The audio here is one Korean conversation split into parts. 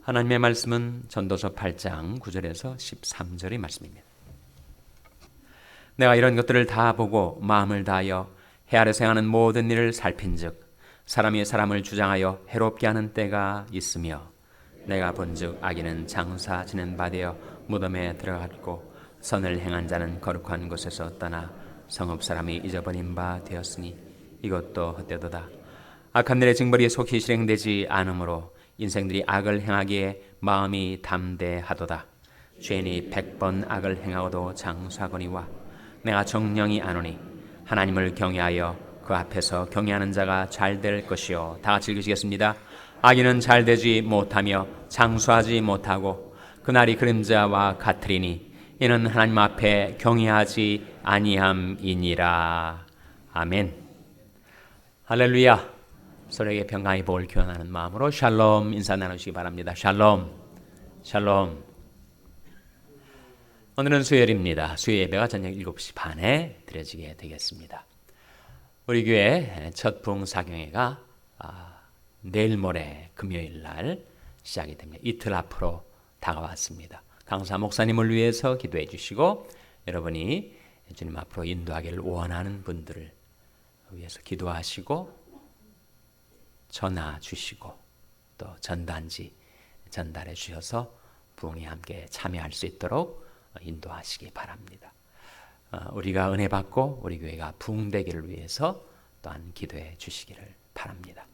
하나님의 말씀은 전도서 8장 9절에서 13절의 말씀입니다. 내가 이런 것들을 다 보고 마음을 다하여 해 아래서 행하는 모든 일을 살핀즉 사람이 사람을 주장하여 해롭게 하는 때가 있으며 내가 본즉 악인은 장사 지는 바 되어 무덤에 들어갔고 선을 행한 자는 거룩한 곳에서 떠나 성읍 사람이 잊어버린 바 되었으니 이것도 헛되도다. 악한 일의 징벌이 속히 실행되지 않으므로 인생들이 악을 행하기에 마음이 담대하도다. 죄인이 100번 악을 행하고도 장수하거니와 내가 정령이 아노니 하나님을 경외하여 그 앞에서 경외하는 자가 잘 될 것이요. 다 같이 읽으시겠습니다. 악인은 잘 되지 못하며 장수하지 못하고 그날이 그림자와 같으리니 이는 하나님 앞에 경외하지 아니함이니라. 아멘. 할렐루야. 서로에게 평강의 복을 교환하는 마음으로 샬롬 인사 나누시기 바랍니다. 샬롬, 샬롬. 오늘은 수요일입니다. 수요 예배가 저녁 7시 반에 드려지게 되겠습니다. 우리 교회 첫 부흥사경회가 내일 모레 금요일 날 시작이 됩니다. 이틀 앞으로 다가왔습니다. 강사 목사님을 위해서 기도해 주시고 여러분이 주님 앞으로 인도하기를 원하는 분들을 위해서 기도하시고 전화 주시고 또 전단지 전달해 주셔서 부흥에 함께 참여할 수 있도록 인도하시기 바랍니다. 우리가 은혜 받고 우리 교회가 부흥되기를 위해서 또한 기도해 주시기를 바랍니다.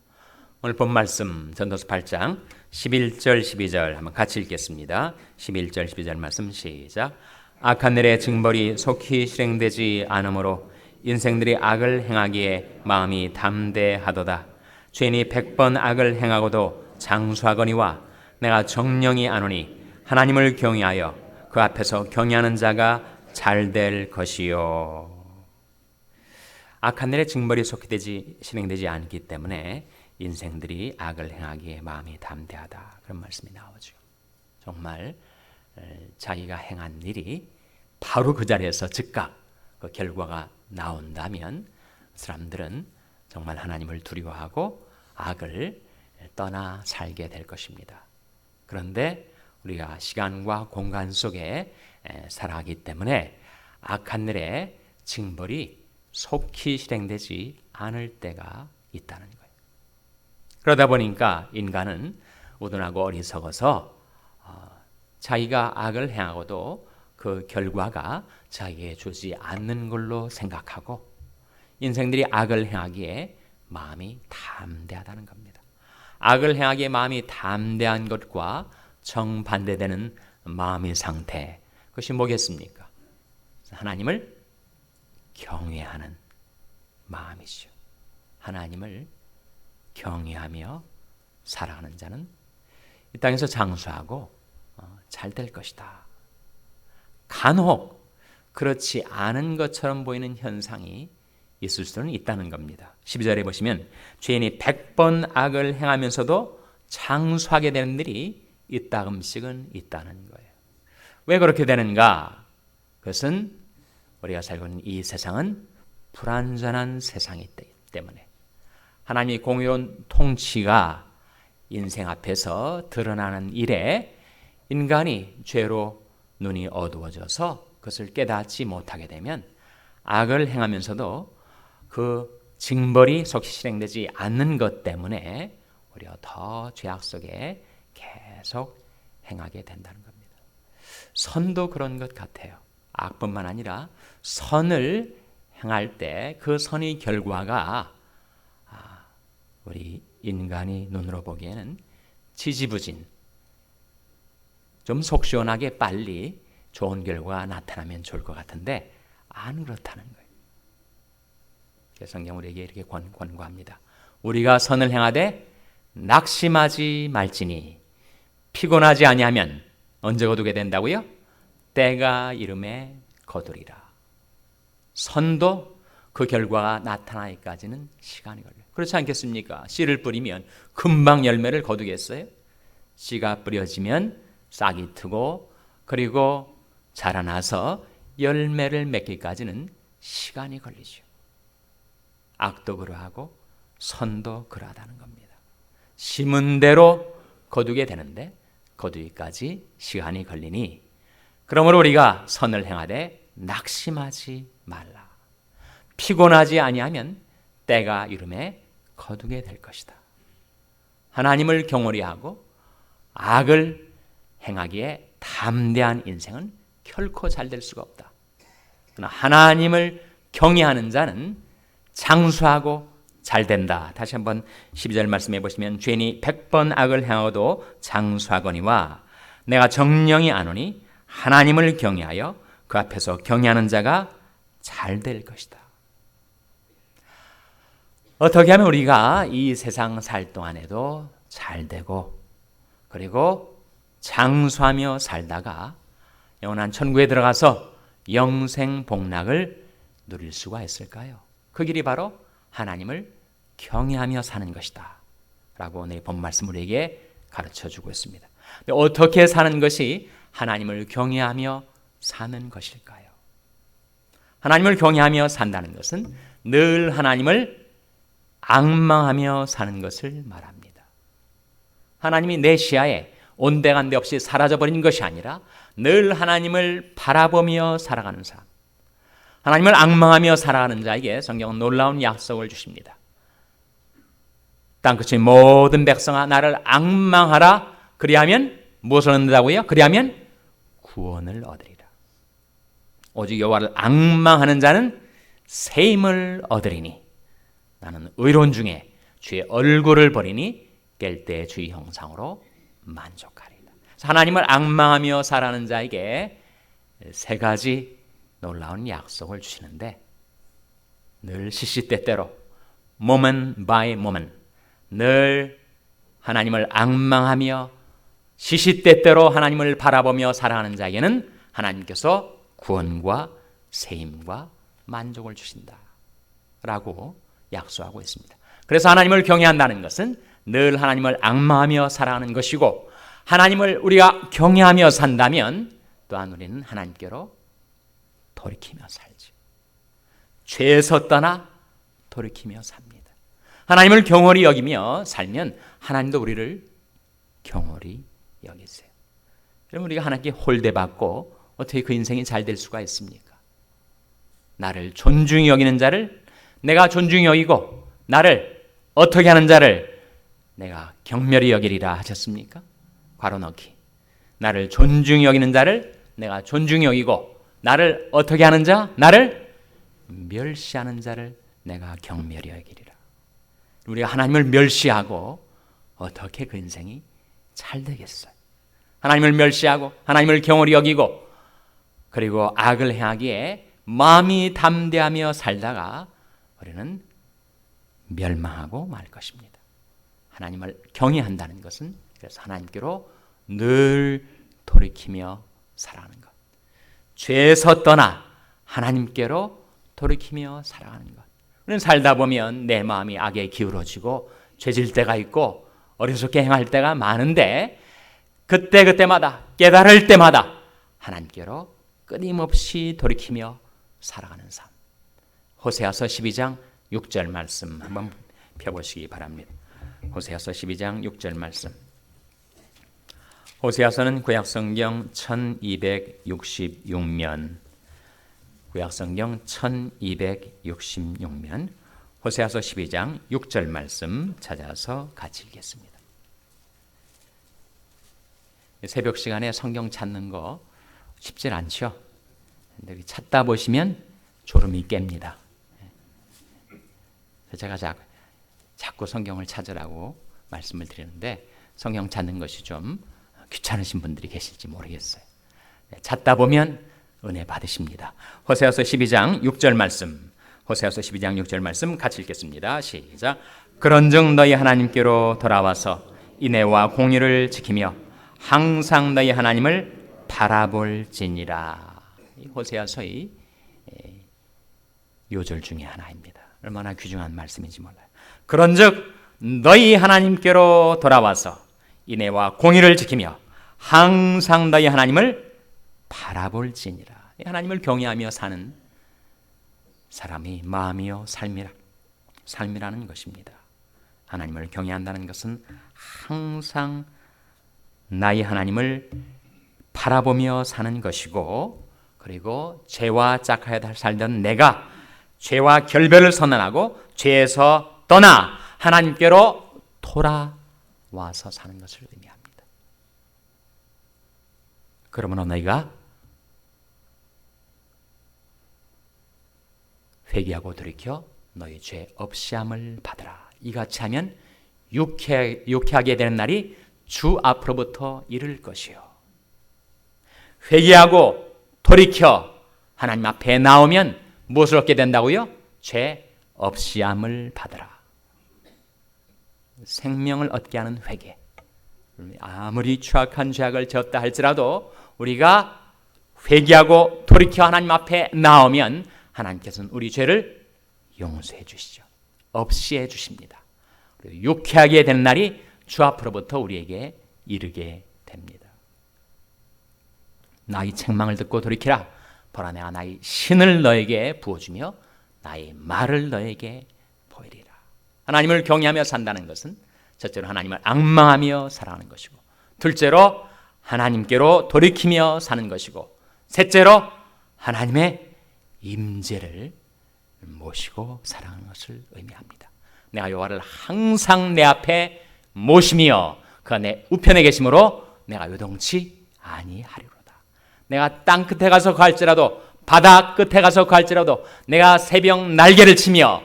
오늘 본 말씀 전도서 8장 11절 12절 한번 같이 읽겠습니다. 11절 12절 말씀 시작. 악한 일의 징벌이 속히 실행되지 않으므로 인생들이 악을 행하기에 마음이 담대하도다. 죄인이 100번 악을 행하고도 장수하거니와 내가 정령이 아노니 하나님을 경외하여 그 앞에서 경외하는 자가 잘 될 것이요. 악한 일의 징벌이 속히 실행되지 않기 때문에 인생들이 악을 행하기에 마음이 담대하다. 그런 말씀이 나오죠. 정말 자기가 행한 일이 바로 그 자리에서 즉각 그 결과가 나온다면 사람들은 정말 하나님을 두려워하고 악을 떠나 살게 될 것입니다. 그런데 우리가 시간과 공간 속에 살아가기 때문에 악한 일의 징벌이 속히 실행되지 않을 때가 있다는 거예요. 그러다 보니까 인간은 우둔하고 어리석어서 자기가 악을 행하고도 그 결과가 자기에게 주지 않는 걸로 생각하고 인생들이 악을 행하기에 마음이 담대하다는 겁니다. 악을 행하기에 마음이 담대한 것과 정반대되는 마음의 상태, 그것이 뭐겠습니까? 하나님을 경외하는 마음이죠. 하나님을 경외하며 살아가는 자는 이 땅에서 장수하고 잘 될 것이다. 간혹 그렇지 않은 것처럼 보이는 현상이 있을 수는 있다는 겁니다. 12절에 보시면 죄인이 100번 악을 행하면서도 장수하게 되는 일이 이따금씩은 있다는 거예요. 왜 그렇게 되는가? 그것은 우리가 살고 있는 이 세상은 불완전한 세상이기 때문에 하나님의 공의로운 통치가 인생 앞에서 드러나는 일에 인간이 죄로 눈이 어두워져서 그것을 깨닫지 못하게 되면 악을 행하면서도 그 징벌이 속히 실행되지 않는 것 때문에 오히려 더 죄악 속에 계속 행하게 된다는 겁니다. 선도 그런 것 같아요. 악뿐만 아니라 선을 행할 때 그 선의 결과가 우리 인간이 눈으로 보기에는 지지부진, 좀 속 시원하게 빨리 좋은 결과가 나타나면 좋을 것 같은데 안 그렇다는 거예요. 성경 우리에게 이렇게 권고합니다. 우리가 선을 행하되 낙심하지 말지니 피곤하지 아니하면 언제 거두게 된다고요? 때가 이름에 거두리라. 선도 그 결과가 나타나기까지는 시간이 걸려요. 그렇지 않겠습니까? 씨를 뿌리면 금방 열매를 거두겠어요? 씨가 뿌려지면 싹이 트고 그리고 자라나서 열매를 맺기까지는 시간이 걸리죠. 악도 그러하고 선도 그러하다는 겁니다. 심은 대로 거두게 되는데 거두기까지 시간이 걸리니 그러므로 우리가 선을 행하되 낙심하지 말라. 피곤하지 아니하면 때가 이름에 거두게 될 것이다. 하나님을 경홀히 하고 악을 행하기에 담대한 인생은 결코 잘 될 수가 없다. 그러나 하나님을 경외하는 자는 장수하고 잘 된다. 다시 한번 12절 말씀해 보시면 죄인이 100번 악을 행하고도 장수하거니와 내가 정령이 아노니 하나님을 경외하여 그 앞에서 경외하는 자가 잘 될 것이다. 어떻게 하면 우리가 이 세상 살 동안에도 잘 되고 그리고 장수하며 살다가 영원한 천국에 들어가서 영생 복락을 누릴 수가 있을까요? 그 길이 바로 하나님을 경외하며 사는 것이다 라고 오늘 본 말씀 우리에게 가르쳐주고 있습니다. 어떻게 사는 것이 하나님을 경외하며 사는 것일까요? 하나님을 경외하며 산다는 것은 늘 하나님을 앙망하며 사는 것을 말합니다. 하나님이 내 시야에 온데간데 없이 사라져버린 것이 아니라 늘 하나님을 바라보며 살아가는 삶, 하나님을 앙망하며 살아가는 자에게 성경은 놀라운 약속을 주십니다. 땅끝의 모든 백성아 나를 앙망하라. 그리하면 무엇을 얻는다고요? 그리하면 구원을 얻으리라. 오직 여호와를 앙망하는 자는 새 힘을 얻으리니 나는 의로운 중에 주의 얼굴을 버리니 깰 때 주의 형상으로 만족하리라. 하나님을 앙망하며 살아가는 자에게 세 가지 놀라운 약속을 주시는데 늘 시시때때로 moment by moment 늘 하나님을 앙망하며 시시때때로 하나님을 바라보며 살아가는 자에게는 하나님께서 구원과 세임과 만족을 주신다 라고 약속하고 있습니다. 그래서 하나님을 경외한다는 것은 늘 하나님을 앙망하며 살아가는 것이고 하나님을 우리가 경외하며 산다면 또한 우리는 하나님께로 돌이키며 살지. 죄에서 떠나 돌이키며 삽니다. 하나님을 경홀히 여기며 살면 하나님도 우리를 경홀히 여기세요. 그럼 우리가 하나님께 홀대받고 어떻게 그 인생이 잘 될 수가 있습니까? 나를 존중히 여기는 자를 내가 존중히 여기고 나를 어떻게 하는 자를 내가 경멸히 여기리라 하셨습니까? 괄호 넣기. 나를 존중히 여기는 자를 내가 존중히 여기고 나를 어떻게 하는 자? 나를 멸시하는 자를 내가 경멸히 여기리라. 우리가 하나님을 멸시하고 어떻게 그 인생이 잘 되겠어요? 하나님을 멸시하고 하나님을 경홀히 여기고 그리고 악을 행하기에 마음이 담대하며 살다가 우리는 멸망하고 말 것입니다. 하나님을 경외한다는 것은 그래서 하나님께로 늘 돌이키며 살아가는 것. 죄에서 떠나 하나님께로 돌이키며 살아가는 것. 우리는 살다 보면 내 마음이 악에 기울어지고 죄질 때가 있고 어리석게 행할 때가 많은데 그때마다 깨달을 때마다 하나님께로 끊임없이 돌이키며 살아가는 삶. 호세아서 12장 6절 말씀 한번 펴보시기 바랍니다. 호세아서 12장 6절 말씀. 호세아서는 구약성경 1266면 구약성경 1266면 호세아서 12장 6절 말씀 찾아서 같이 읽겠습니다. 새벽 시간에 성경 찾는 거 쉽질 않죠. 근데 찾다 보시면 졸음이 깹니다. 제가 자꾸 성경을 찾으라고 말씀을 드리는데 성경 찾는 것이 좀 귀찮으신 분들이 계실지 모르겠어요. 찾다 보면 은혜 받으십니다. 호세아서 12장 6절 말씀. 호세아서 12장 6절 말씀 같이 읽겠습니다. 시작. 그런즉 너희 하나님께로 돌아와서 인애와 공의를 지키며 항상 너희 하나님을 바라볼지니라. 호세아서의 요절 중에 하나입니다. 얼마나 귀중한 말씀인지 몰라요. 그런즉 너희 하나님께로 돌아와서 인애와 공의를 지키며 항상 너희 하나님을 바라볼지니라. 하나님을 경외하며 사는 사람이 마음이요 삶이라는 것입니다. 하나님을 경외한다는 것은 항상 나의 하나님을 바라보며 사는 것이고, 그리고 죄와 짝하여 살던 내가 죄와 결별을 선언하고 죄에서 떠나 하나님께로 돌아와서 사는 것을 의미합니다. 그러므로 너희가 회개하고 돌이켜 너희 죄 없이함을 받으라. 이같이 하면 유쾌하게 되는 날이 주 앞으로부터 이를 것이요. 회개하고 돌이켜 하나님 앞에 나오면 무엇을 얻게 된다고요? 죄 없이함을 받으라. 생명을 얻게 하는 회개. 아무리 추악한 죄악을 지었다 할지라도 우리가 회개하고 돌이켜 하나님 앞에 나오면 하나님께서는 우리 죄를 용서해 주시죠. 없이 해 주십니다. 유쾌하게 되는 날이 주 앞으로부터 우리에게 이르게 됩니다. 나의 책망을 듣고 돌이키라. 보라 내가 나의 신을 너에게 부어주며 나의 말을 너에게 보이리라. 하나님을 경외하며 산다는 것은 첫째로 하나님을 앙망하며 살아가는 것이고, 둘째로 하나님께로 돌이키며 사는 것이고, 셋째로 하나님의 임재를 모시고 살아가는 것을 의미합니다. 내가 여호와를 항상 내 앞에 모시며 그가 내 우편에 계심으로 내가 요동치 아니하리로다. 내가 땅 끝에 가서 갈지라도, 바다 끝에 가서 갈지라도, 내가 새벽 날개를 치며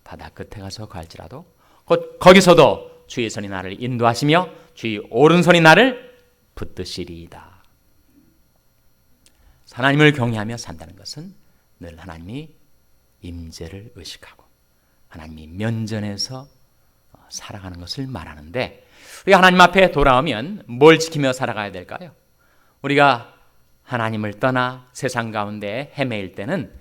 바다 끝에 가서 갈지라도 곧 거기서도 주의 손이 나를 인도하시며 주의 오른손이 나를 붙드시리이다. 하나님을 경외하며 산다는 것은 늘 하나님이 임재를 의식하고 하나님이 면전에서 살아가는 것을 말하는데, 우리가 하나님 앞에 돌아오면 뭘 지키며 살아가야 될까요? 우리가 하나님을 떠나 세상 가운데 헤매일 때는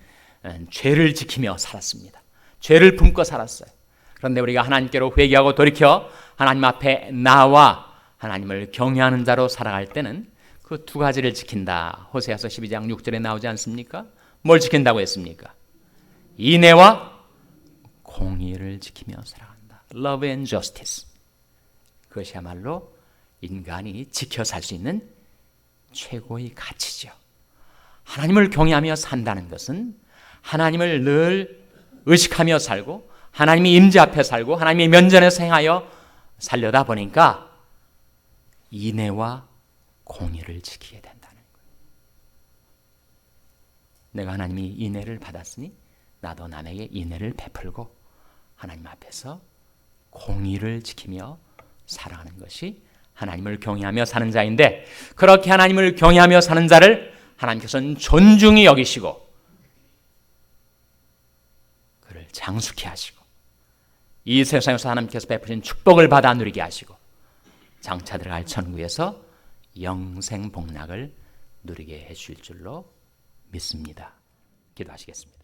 죄를 지키며 살았습니다. 죄를 품고 살았어요. 그런데 우리가 하나님께로 회개하고 돌이켜 하나님 앞에 나와 하나님을 경외하는 자로 살아갈 때는 그 두 가지를 지킨다. 호세아서 12장 6절에 나오지 않습니까? 뭘 지킨다고 했습니까? 인애와 공의를 지키며 살아간다. Love and justice. 그것이야말로 인간이 지켜 살 수 있는 최고의 가치죠. 하나님을 경외하며 산다는 것은 하나님을 늘 의식하며 살고 하나님의 임재 앞에 살고 하나님의 면전에서 행하여 살려다 보니까 인애와 공의를 지키게 된다는 거예요. 내가 하나님이 인애를 받았으니 나도 남에게 인애를 베풀고 하나님 앞에서 공의를 지키며 살아가는 것이 하나님을 경외하며 사는 자인데, 그렇게 하나님을 경외하며 사는 자를 하나님께서는 존중히 여기시고 그를 장수케 하시고 이 세상에서 하나님께서 베푸신 축복을 받아 누리게 하시고 장차 들어갈 천국에서 영생 복락을 누리게 해 주실 줄로 믿습니다. 기도하시겠습니다.